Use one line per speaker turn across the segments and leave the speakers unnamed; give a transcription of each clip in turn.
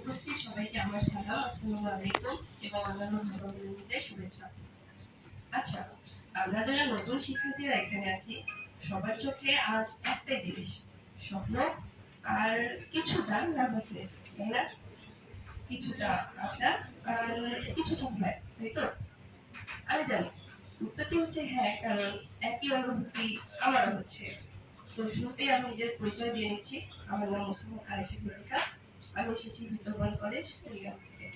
উপস্থিত সবাইকে আমার সালাম, আসসালামু আলাইকুম এবং অন্যান্য ভাই-বোনদের শুভেচ্ছা। আচ্ছা, আমরা যারা নতুন শিক্ষার্থীরা এখানে আছি, সবার চোখে আজ একটাই জিনিস, স্বপ্ন আর কিছুটা নার্ভাসনেস, তাই না? কিছুটা আশা আর কিছুটা ভয়, তাই তো? আমি জানি উত্তরটি হচ্ছে হ্যাঁ, কারণ একই অনুভূতি আমারও হচ্ছে। তো শুরুতেই আমি নিজের পরিচয় দিয়ে নিচ্ছি। আমার নাম মুসলিমা আয়েশা সিদ্দিকা। আমি এসেছি ভিতরবন কলেজ, কুড়িগ্রাম থেকে।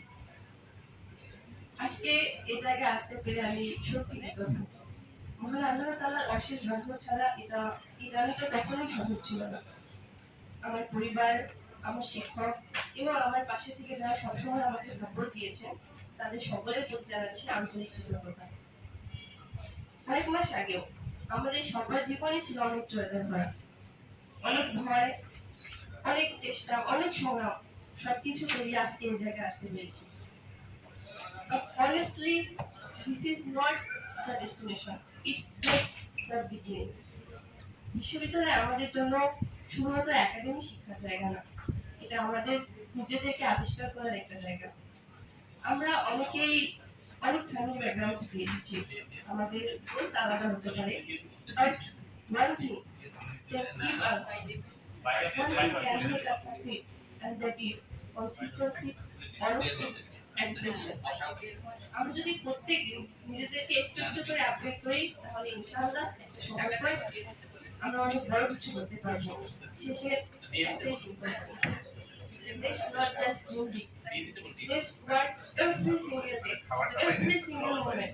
আজকে এই জায়গায় আসতে পেরে আমি সত্যি কৃতজ্ঞ। মহান আল্লাহ তাআলার অশেষ রহমত ছাড়া এই জার্নিটা কখনোই সম্ভব ছিল না। আমার পরিবার, আমার শিক্ষক এবং আমার পাশে থেকে যারা সবসময় আমাকে সাপোর্ট দিয়েছেন, তাদের সকলের প্রতি জানাচ্ছি আন্তরিক কৃতজ্ঞতা। কয়েক মাস আগেও আমাদের সবার জীবনে ছিল অনেক জয়গান ভরা, অনেক ভয়, অনেক চেষ্টা, অনেক সংগ্রাম, সবকিছু পেরিয়ে আজকে এই জায়গায় আসতে পেরেছি। But honestly, this is not the destination. It's just the beginning. বিশ্ববিদ্যালয় আমাদের জন্য শুধুমাত্র একাডেমিক শিক্ষার জায়গা না, এটা আমাদের নিজেদেরকে আবিষ্কার করার একটা জায়গা। আমরা অনেকেই অনেক ফ্যামিলি ব্যাকগ্রাউন্ড থেকে এসেছি, আমাদের গোলস আলাদা হতে পারে, but one thing can keep us, one thing can make us succeed, and that is consistency, honesty, and patience. আমরা যদি প্রত্যেকদিন নিজেদেরকে একটু একটু করে আপডেট করি, তাহলে ইনশাআল্লাহ একটা সময় পরে আমরা অনেক বড় কিছু করতে পারবো। শেষে একটাই simple, let's not just do it. Let's work every single day, every single moment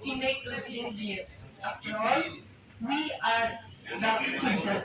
to make this dream real. After all, we are the future.